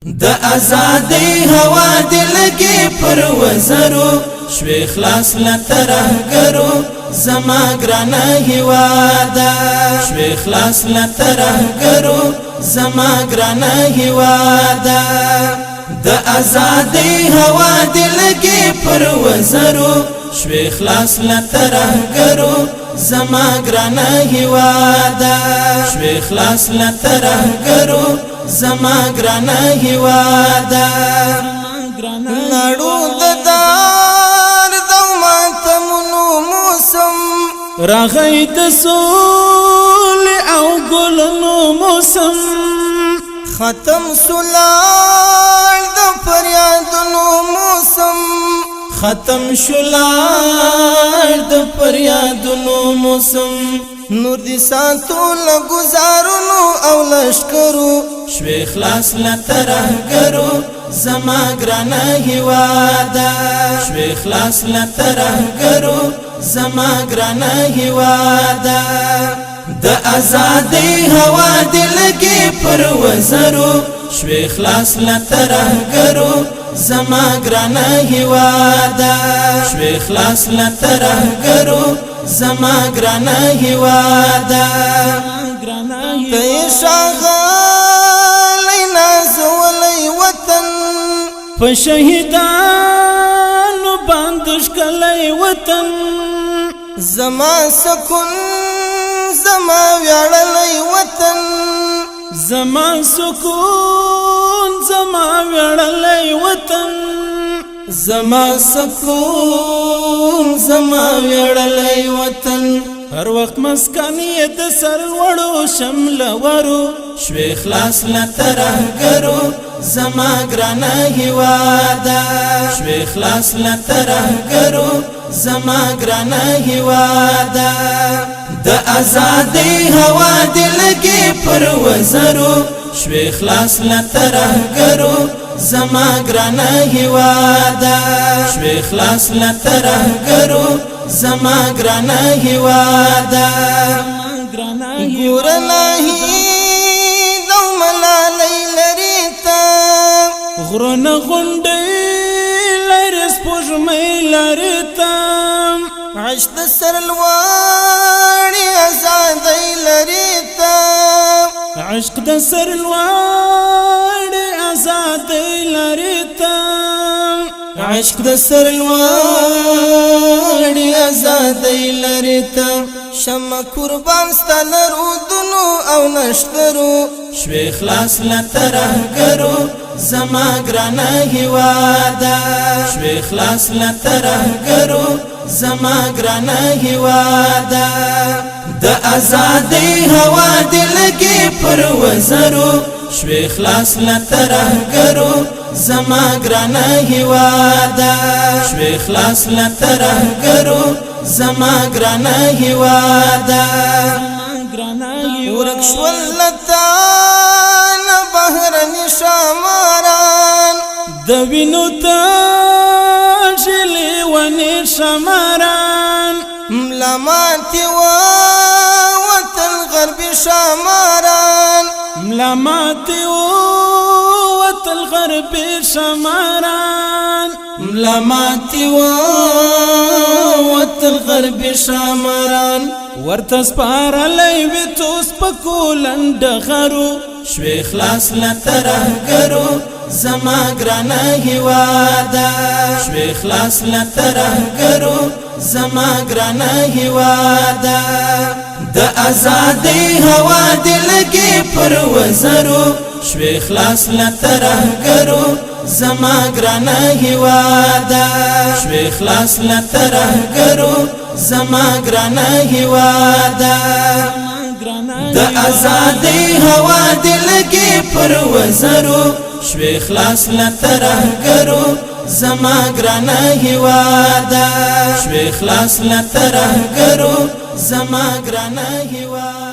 د ازادۍ هوا دلګي پر وزرو شوي خلاص لترهګرو زما ګرانه هیواده شوي خلاص لترهګرو زما ګرانه هیواده د ازادۍ هوا دلګي پر وزرو شوي خلاص لترهګرو زما ګرانه هیواده شوي خلاص لترهګرو زما ګرانه هیواده نړو د دار دوماتمونو موسم راغی د سول او ګلونو موسم ختم سولای د فریادونو موسم ختم شولای د فریادونو موسم نور دي ساتو لګزارونو او لشکرو شوي خلاص لترهګرو زما ګرانه هیواده شوي خلاص لترهګرو زما ګرانه هیواده د ازادۍ هوا دلګي پر وزرو شوي خلاص لترهګرو زما ګرانه هیواده شوي خلاص لترهګرو زما ګرانه هیواده ته شاغلی نازولی وطن په شهیدانو باندې ښکلی وطن زما سکون زما ویاړلی وطن زما سکون زما ویاړلی وطن زما سکون زما ویاړلی وطن هر وخت مسکنی د سرلوړو شملورو شوي خلاص لترهګرو زما ګرانه هیواده شوي خلاص لترهګرو زما ګرانه هیواده د ازادۍ هوا دلګي پر وزرو شوي خلاص لترهګرو زما ګرانه هیواده شوي خلاص لترهګرو زما ګرانه هیواده ګور نهي دو ملالۍ لري تا غرونه غونډۍ لري سپوږمۍ لري تا عشق د سرلوړي ازادۍ لري تا عشق د سرلوړي ازادۍ لري تا عشق د سرلوړي ازادۍ لري تا شمع قربان ستل رودونو او نشترو شوي خلاص لترهګرو زما ګرانه هیواده شوي خلاص لترهګرو زما ګرانه هیواده د ازادۍ هوا دلګي پر وزرو شوي خلاص لترهګرو زما ګرانه هیواده شوي خلاص لترهګرو زما ګرانه هیواده ورک شول لتان بهرني شماران د وینو تاجلی ونی شماران ملاماتي وطن غربي شماران ملاماتي وطن غربي شماران ملاماتي وطن غربي شماران ورته سپارلی وي توس په کولنډ غرو شوي خلاص لترهګرو زما ګرانه هیواده شوي خلاص لترهګرو زما ګرانه هیواده د ازادۍ هوا دلګي پر وزرو شوي خلاص لترهګرو زما ګرانه هیواده شوي خلاص لترهګرو زما ګرانه هیواده د ازادۍ هوا دلګي پر وزرو شوي خلاص لترهګرو زما ګرانه هیواده شوي خلاص لترهګرو زما ګرانه هیواده